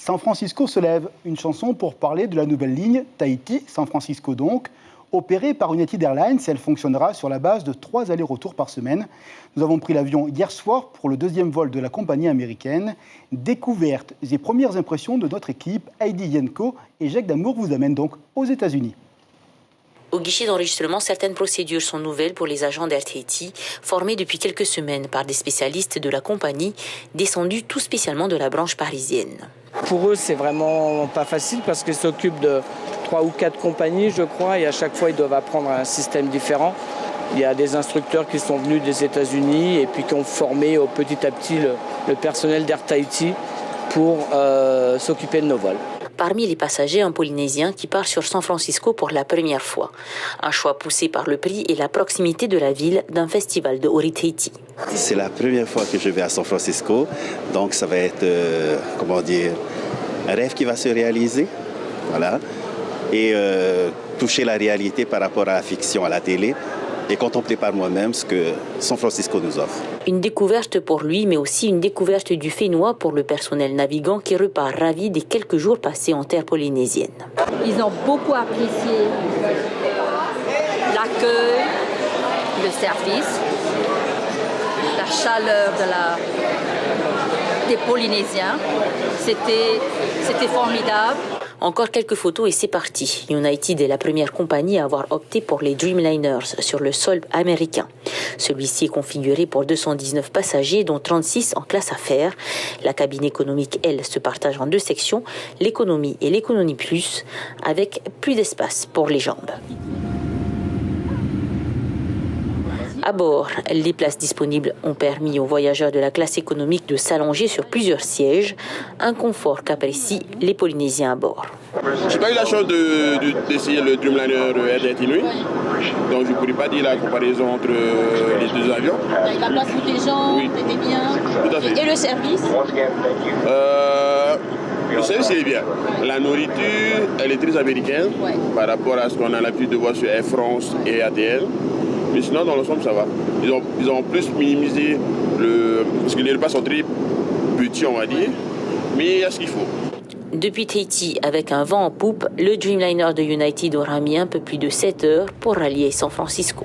San Francisco se lève, une chanson pour parler de la nouvelle ligne Tahiti-San Francisco donc. Opérée par United Airlines, elle fonctionnera sur la base de 3 allers-retours par semaine. Nous avons pris l'avion hier soir pour le 2e vol de la compagnie américaine. Découvertes et premières impressions de notre équipe, Heidi Yenko et Jacques Damour vous amènent donc aux États-Unis. Au guichet d'enregistrement, certaines procédures sont nouvelles pour les agents d'Air Tahiti, formés depuis quelques semaines par des spécialistes de la compagnie, descendus tout spécialement de la branche parisienne. Pour eux, c'est vraiment pas facile parce qu'ils s'occupent de 3 ou 4 compagnies, je crois, et à chaque fois, ils doivent apprendre un système différent. Il y a des instructeurs qui sont venus des États-Unis et puis qui ont formé petit à petit le personnel d'Air Tahiti pour s'occuper de nos vols. Parmi les passagers, un Polynésien qui part sur San Francisco pour la première fois. Un choix poussé par le prix et la proximité de la ville d'un festival de Ori Tahiti. C'est la première fois que je vais à San Francisco, donc ça va être, un rêve qui va se réaliser, voilà, et toucher la réalité par rapport à la fiction, à la télé, et contempler par moi-même ce que San Francisco nous offre. Une découverte pour lui, mais aussi une découverte du Fénois pour le personnel navigant qui repart ravi des quelques jours passés en terre polynésienne. Ils ont beaucoup apprécié l'accueil, le service, la chaleur des Polynésiens. C'était formidable. Encore quelques photos et c'est parti. United est la première compagnie à avoir opté pour les Dreamliners sur le sol américain. Celui-ci est configuré pour 219 passagers, dont 36 en classe affaires. La cabine économique, elle, se partage en 2 sections, l'économie et l'économie plus, avec plus d'espace pour les jambes. À bord, les places disponibles ont permis aux voyageurs de la classe économique de s'allonger sur plusieurs sièges, un confort qu'apprécient les Polynésiens à bord. Je n'ai pas eu la chance d'essayer le Dreamliner Air Tahiti Nui, donc je ne pourrais pas dire la comparaison entre les 2 avions. La place pour les gens, oui. C'était bien. Tout à fait. Et le service Le service est bien. La nourriture, elle est très américaine par rapport à ce qu'on a l'habitude de voir sur Air France et ATL. Mais sinon, dans l'ensemble, ça va. Ils ont plus minimisé parce que les repas sont très petits, on va dire. Mais il y a ce qu'il faut. Depuis Tahiti, avec un vent en poupe, le Dreamliner de United aura mis un peu plus de 7 heures pour rallier San Francisco.